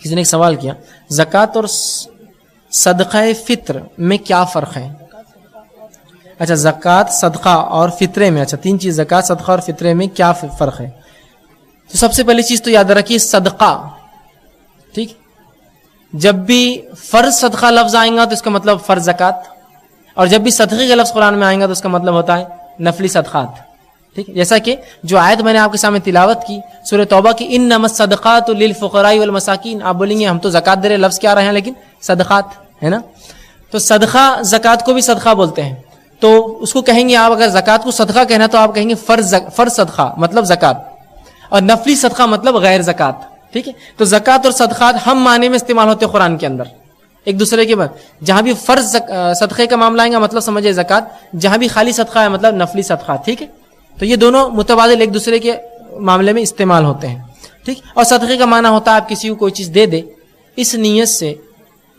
کسی نے ایک سوال کیا زکوٰۃ اور صدقہ فطر میں کیا فرق ہے؟ اچھا زکوٰۃ صدقہ اور فطرے میں، اچھا تین چیز زکوٰۃ صدقہ اور فطرے میں کیا فرق ہے؟ تو سب سے پہلی چیز تو یاد رکھیے صدقہ، ٹھیک، جب بھی فرض صدقہ لفظ آئیں گا تو اس کا مطلب فرض زکوٰۃ، اور جب بھی صدقے کا لفظ قرآن میں آئیں گا تو اس کا مطلب ہوتا ہے نفلی صدقات، ٹھیک، جیسا کہ جو آیت میں نے آپ کے سامنے تلاوت کی سورہ توبہ کی انما الصدقات للفقراء والمساکین، آپ بولیں گے ہم تو زکوٰۃ دے رہے، لفظ کیا رہے ہیں لیکن صدقات ہے نا، تو صدقہ زکوٰۃ کو بھی صدقہ بولتے ہیں، تو اس کو کہیں گے آپ اگر زکوٰۃ کو صدقہ کہنا تو آپ کہیں گے فرض صدقہ مطلب زکوٰۃ، اور نفلی صدقہ مطلب غیر زکوٰۃ، ٹھیک ہے، تو زکوٰۃ اور صدقات ہم معنی میں استعمال ہوتے ہیں قرآن کے اندر ایک دوسرے کے بعد، جہاں بھی فرض صدقے کا معاملہ آئے گا مطلب سمجھے زکوٰۃ، جہاں بھی خالی صدقہ ہے مطلب نفلی صدقہ، ٹھیک ہے، تو یہ دونوں متبادل ایک دوسرے کے معاملے میں استعمال ہوتے ہیں، ٹھیک، اور صدقے کا معنی ہوتا ہے آپ کسی کو کوئی چیز دے دے اس نیت سے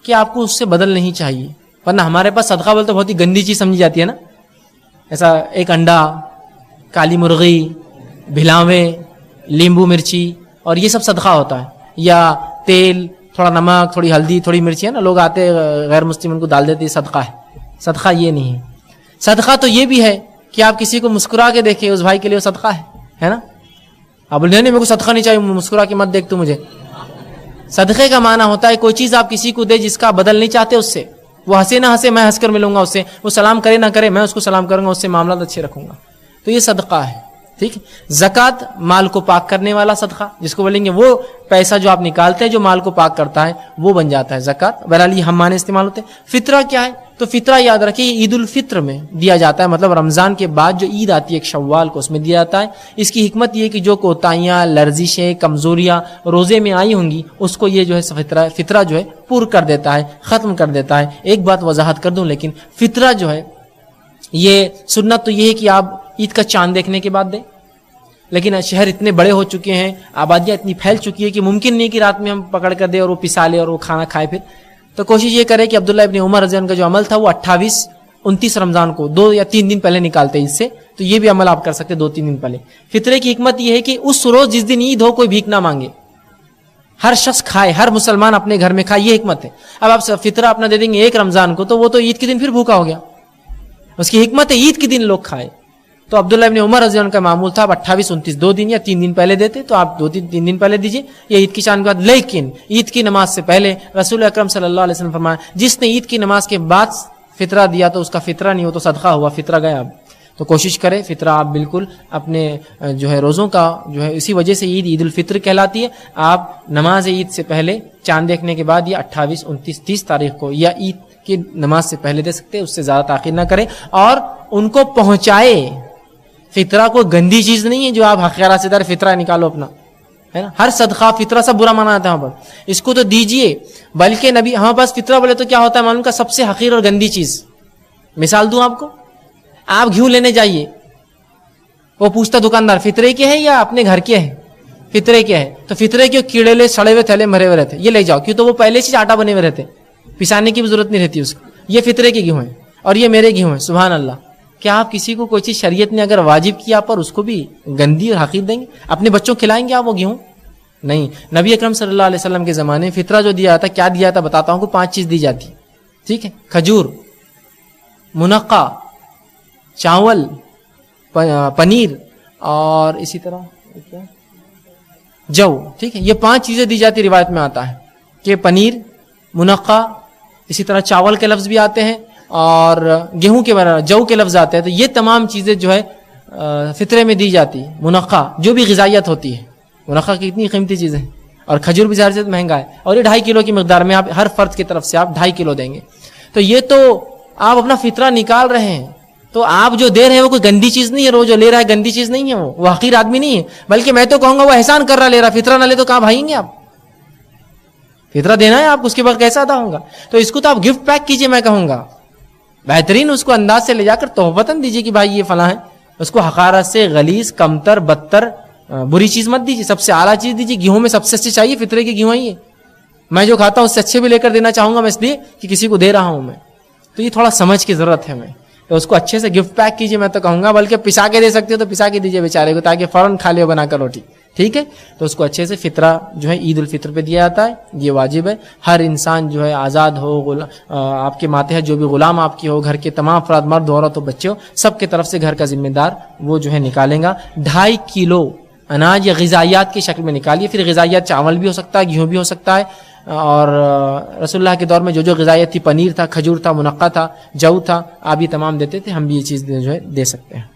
کہ آپ کو اس سے بدل نہیں چاہیے، ورنہ ہمارے پاس صدقہ بولے تو بہت ہی گندی چیز سمجھی جاتی ہے نا، ایسا ایک انڈا، کالی مرغی، بھلاوے، لیمبو مرچی، اور یہ سب صدقہ ہوتا ہے، یا تیل، تھوڑا نمک، تھوڑی ہلدی، تھوڑی مرچی، ہے نا، لوگ آتے غیر مسلم ان کو ڈال دیتے، صدقہ ہے، صدقہ یہ نہیں ہے، صدقہ تو یہ بھی ہے کہ آپ کسی کو مسکرا کے دیکھیں اس بھائی کے لیے صدقہ ہے نا، آپ بولے نہیں میرے کو صدقہ نہیں چاہیے، مسکرا کے مت دیکھ تو مجھے، صدقے کا معنی ہوتا ہے کوئی چیز آپ کسی کو دے جس کا بدل نہیں چاہتے اس سے، وہ ہنسے نہ ہنسے میں ہنس کر ملوں گا اس سے، وہ سلام کرے نہ کرے میں اس کو سلام کروں گا، اس سے معاملات اچھے رکھوں گا، تو یہ صدقہ ہے، ٹھیک، زکوٰۃ مال کو پاک کرنے والا صدقہ جس کو بولیں گے، وہ پیسہ جو آپ نکالتے ہیں جو مال کو پاک کرتا ہے وہ بن جاتا ہے زکوٰۃ، بہرحال یہ ہم معنی استعمال ہوتے ہیں۔ فطرہ کیا ہے؟ تو فطرہ یاد رکھیے عید الفطر میں دیا جاتا ہے، مطلب رمضان کے بعد جو عید آتی ہے ایک شوال کو، اس میں دیا جاتا ہے۔ اس کی حکمت یہ ہے کہ جو کوتاہیاں، لرزشیں، کمزوریاں روزے میں آئی ہوں گی اس کو یہ جو ہے فطرہ جو ہے پور کر دیتا ہے، ختم کر دیتا ہے۔ ایک بات وضاحت کر دوں، لیکن فطرہ جو ہے یہ سنت تو یہ ہے کہ آپ عید کا چاند دیکھنے کے بعد دیں، لیکن شہر اتنے بڑے ہو چکے ہیں، آبادیاں اتنی پھیل چکی ہے کہ ممکن نہیں کہ رات میں ہم پکڑ کر دیں اور وہ پسا لے اور وہ کھانا کھائے پھر، تو کوشش یہ کرے کہ عبداللہ ابن عمر رضی اللہ عنہ کا جو عمل تھا وہ 28 29 رمضان کو 2 یا 3 دن پہلے نکالتے ہیں، اس سے تو یہ بھی عمل آپ کر سکتے 2-3 دن پہلے۔ فطرے کی حکمت یہ ہے کہ اس روز جس دن عید ہو کوئی بھیک نہ مانگے، ہر شخص کھائے، ہر مسلمان اپنے گھر میں کھائے، یہ حکمت ہے۔ اب آپ فطرہ اپنا دے دیں گے 1 رمضان کو تو وہ تو عید کے دن پھر بھوکا ہو گیا، اس کی حکمت ہے عید کے دن لوگ کھائے۔ تو عبداللہ ابن عمر رضی اللہ عنہ کا معمول تھا، اب 28 29 2 دن یا 3 دن پہلے دیتے، تو آپ 2-3 دن پہلے دیجئے یا عید کی شان کے بعد، لیکن عید کی نماز سے پہلے رسول اکرم صلی اللہ علیہ وسلم فرمایا جس نے عید کی نماز کے بعد فطرہ دیا تو اس کا فطرہ نہیں ہو تو صدقہ ہوا، فطرہ گیا۔ اب تو کوشش کرے فطرہ آپ بالکل اپنے جو ہے روزوں کا جو ہے، اسی وجہ سے عید الفطر کہلاتی ہے۔ آپ نماز عید سے پہلے چاند دیکھنے کے بعد یا 28 29 30 تاریخ کو یا عید کی نماز سے پہلے دے سکتے، اس سے زیادہ تاخیر نہ کریں اور ان کو پہنچائے۔ فطرہ کوئی گندی چیز نہیں ہے جو آپ حقیرہ سے در فطرہ نکالو اپنا، ہے نا، ہر صدقہ فطرہ سب برا مانا جاتا ہے وہاں پر، اس کو تو دیجئے۔ بلکہ نبی ہمارے پاس فطرہ بولے تو کیا ہوتا ہے معلوم کا، سب سے حقیر اور گندی چیز۔ مثال دوں آپ کو، آپ گھیو لینے جائیے، وہ پوچھتا دکاندار فطرے کے ہے یا اپنے گھر کے ہے؟ فطرے کے ہے، تو فطرے کے کیڑے لے سڑے ہوئے تھیلے بھرے ہوئے رہتے، یہ لے جاؤ، کیوں تو وہ پہلے سے آٹا بنے ہوئے رہتے، پسانے کی بھی ضرورت نہیں رہتی اس کو۔ یہ فطرے کے گیہوں ہیں اور یہ میرے گیہوں ہیں، سبحان اللہ۔ کیا آپ کسی کو کوئی چیز شریعت نے اگر واجب کیا پر اس کو بھی گندی اور حقیر دیں گے؟ اپنے بچوں کھلائیں گے آپ وہ گیہوں؟ نہیں۔ نبی اکرم صلی اللہ علیہ وسلم کے زمانے میں فطرہ جو دیا جاتا کیا دیا جاتا بتاتا ہوں کو، 5 چیز دی جاتی، ٹھیک ہے، کھجور، منقع، چاول، پنیر اور اسی طرح جو، ٹھیک ہے، یہ 5 چیزیں دی جاتی، روایت میں آتا ہے کہ پنیر، منقع، اسی طرح چاول کے لفظ بھی آتے ہیں اور گیہوں کے جو کے لفظ آتے ہیں، تو یہ تمام چیزیں جو ہے فطرے میں دی جاتی۔ منقع جو بھی غذائیت ہوتی ہے، منقع کی اتنی قیمتی چیز ہے، اور کھجور بھی ظاہر سے مہنگا ہے، اور یہ 2.5 کلو کی مقدار میں آپ ہر فرد کی طرف سے آپ 2.5 کلو دیں گے، تو یہ تو آپ اپنا فطرہ نکال رہے ہیں، تو آپ جو دے رہے ہیں وہ کوئی گندی چیز نہیں ہے، وہ جو لے رہا ہے گندی چیز نہیں ہے، وہ حقیر آدمی نہیں ہے، بلکہ میں تو کہوں گا وہ احسان کر رہا لے رہا، فطرہ نہ لے تو کہاں بھائیں گے آپ؟ فطرہ دینا ہے آپ کو، اس کے بعد کیسا ادا ہوگا؟ تو اس کو تو آپ گفٹ پیک کیجئے، میں کہوں گا بہترین اس کو انداز سے لے جا کر تحفتاً دیجئے کہ بھائی یہ فلاں ہے، اس کو حقارت سے غلیظ، کمتر، بدتر، بری چیز مت دیجیے، سب سے اعلیٰ چیز دیجیے۔ گیہوں میں سب سے اچھی چاہیے، فطرے کے گیہوں ہی ہے، میں جو کھاتا ہوں اس سے اچھے بھی لے کر دینا چاہوں گا میں، اس لیے کہ کسی کو دے رہا ہوں میں، تو یہ تھوڑا سمجھ کی ضرورت ہے، میں تو اس کو اچھے سے گفٹ پیک کیجیے، میں تو کہوں گا، بلکہ پسا کے دے سکتے ہو تو پسا کے دیجیے بیچارے کو، تاکہ فوراً کھا لے بنا کر روٹی، ٹھیک ہے، تو اس کو اچھے سے فطرہ جو ہے عید الفطر پہ دیا جاتا ہے، یہ واجب ہے. ہر انسان جو ہے آزاد ہو، آپ کے ماتحت جو بھی غلام آپ کی ہو، گھر کے تمام افراد مرد عورت و بچے ہو، سب کے طرف سے گھر کا ذمہ دار وہ جو ہے نکالیں گا. 2.5 کلو اناج یا غذائیات کی شکل میں نکالیے. پھر غذائیات چاول بھی ہو سکتا ہے، گیہوں بھی ہو سکتا ہے، اور رسول اللہ کے دور میں جو غذائیت تھی، پنیر تھا، کھجور تھا، منقع تھا، جو تھا، آپ یہ تمام دیتے تھے، ہم بھی یہ چیز جو ہے دے سکتے ہیں.